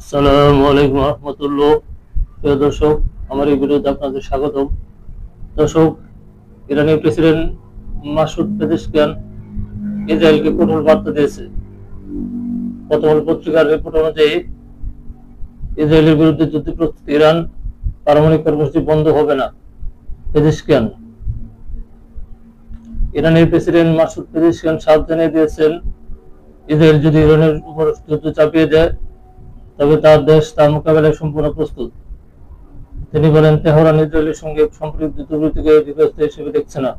আসসালামু আলাইকুম রহমতুল্লাহ। প্রিয় দর্শক, আমার এই ভিডিওতে আপনাদের স্বাগতম। দর্শক, ইরানি প্রেসিডেন্ট মাসুদ পেজেশকিয়ান ইসরায়েলকে কঠোর বার্তা দিয়েছে। প্রথম পত্রিকার রিপোর্ট অনুযায়ী ইসরায়েলের বিরুদ্ধে যুদ্ধ প্রস্তুতি ইরান, পারমাণবিক কর্মসূচি বন্ধ হবে না। পেজেশকিয়ান ইরানের প্রেসিডেন্ট মাসুদ পেজেশকিয়ান সাফ জানিয়ে দিয়েছেন, ইসরায়েল যদি ইরানের উপর যুদ্ধ চাপিয়ে দেয় তবে তার দেশ তার মোকাবেলায় সম্পূর্ণ প্রস্তুত। তিনি বলেন, তেহরান ইসরায়েলের সঙ্গে সম্পর্কিত যুদ্ধবৃত্তিকে বিধ্বস্ত হিসেবে দেখছে না,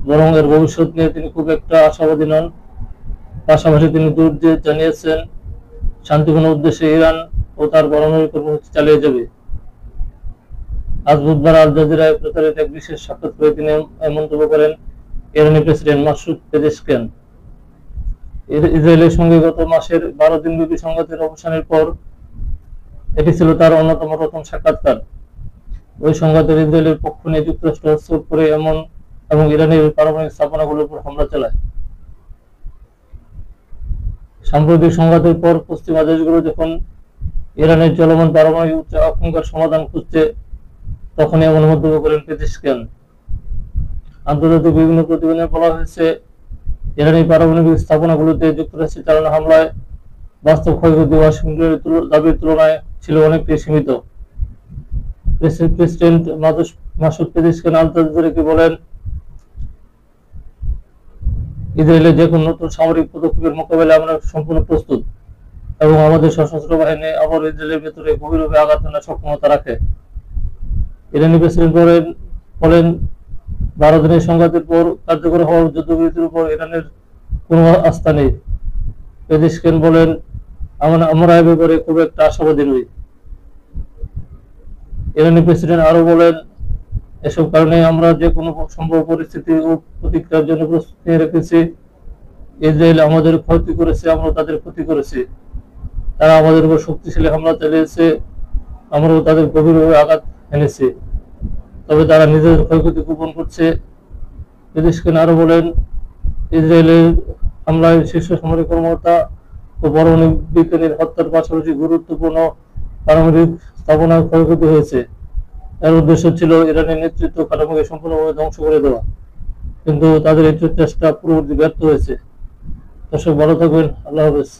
বরং এর ভবিষ্যৎ নিয়ে তিনি খুব একটা আশাবাদী নন। পাশাপাশি তিনি জোর দিয়ে জানিয়েছেন, শান্তিপূর্ণ উদ্দেশ্যে ইরান ও তার পারমাণবিক কর্মসূচি চালিয়ে যাবে। আজ বুধবার আল জাজিরায় প্রচারিত এক বিশেষ সাক্ষাৎকারে তিনি এই মন্তব্য করেন ইরানি প্রেসিডেন্ট মাসুদ পেজেশকিয়ান। ইসরায়েলের সঙ্গে গত মাসের 12 দিনব্যাপী সংঘাতের অবসানের পর এটি ছিল তার অন্যতম প্রথম সাক্ষাৎকার। ওই সংঘাতের ইসরায়েলের পক্ষ নিয়ে যুক্তরাষ্ট্র হস্তক্ষেপ করে এবং ইরানের পারমাণবিক স্থাপনাগুলোর উপর হামলা চালায়। সাম্প্রতিক সংঘাতের পর পশ্চিমা দেশগুলো যখন ইরানের চলমান পারমাণবিক উচ্চ আশঙ্কার সমাধান খুঁজছে, তখনই এমন মন্তব্য করেন পেজেশকিয়ান। আন্তর্জাতিক বিভিন্ন প্রতিবেদনে বলা হয়েছে, ইরানি পারমাণবিক স্থাপনাগুলোতে যুক্তরাষ্ট্রের চালানো হামলায় বাস্তব ক্ষয়ক্ষতি ওয়াশিংটনের দাবির তুলনায় ছিল অনেকটাই সীমিত। প্রেসিডেন্ট মাসুদ পেজেশকিয়ান আল জাজিরাকে বলেন, ইসরায়েলের যে কোনো নতুন সামরিক পদক্ষেপের মোকাবেলায় আমরা সম্পূর্ণ প্রস্তুত এবং আমাদের সশস্ত্র বাহিনী আবার ইসরায়েলের ভেতরে গভীরভাবে আঘাত হানার সক্ষমতা রাখে। ইরানি প্রেসিডেন্ট বলেন, 12 দিনের সংঘাতের পর কার্যকর হওয়া যুদ্ধবিরতির উপর ইরানের কোনো আস্থা নেই। পেজেশকিয়ান বলেন, আমরা এ ব্যাপারে খুব একটা আশাবাদী নই। ইরানি প্রেসিডেন্ট আরো বলেন, এসব কারণে আমরা যে কোনো সম্ভব পরিস্থিতি ও প্রতিক্রিয়ার জন্য প্রস্তুতি রেখেছি। ইসরায়েল আমাদের ক্ষতি করেছে, আমরা তাদের ক্ষতি করেছি। তারা আমাদের উপর শক্তিশালী হামলা চালিয়েছে, আমরাও তাদের গভীরভাবে আঘাত এনেছি, তবে তারা নিজেদের ক্ষয়ক্ষতি গোপন করছে। পেজেশকিয়ান আরো বলেন, ইসরায়েলের হামলায় শীর্ষ সামরিক কর্মকর্তা ও পারমাণবিক বিজ্ঞানীর হত্যার পাশাপাশি গুরুত্বপূর্ণ পারমাণবিক স্থাপনার ক্ষয়ক্ষতি হয়েছে। এর উদ্দেশ্য ছিল ইরানের নেতৃত্ব কাঠামোকে সম্পূর্ণভাবে ধ্বংস করে দেওয়া, কিন্তু তাদের এই চেষ্টা পুরোপুরি ব্যর্থ হয়েছে। দর্শক, ভালো থাকবেন। আল্লাহ হাফেজ।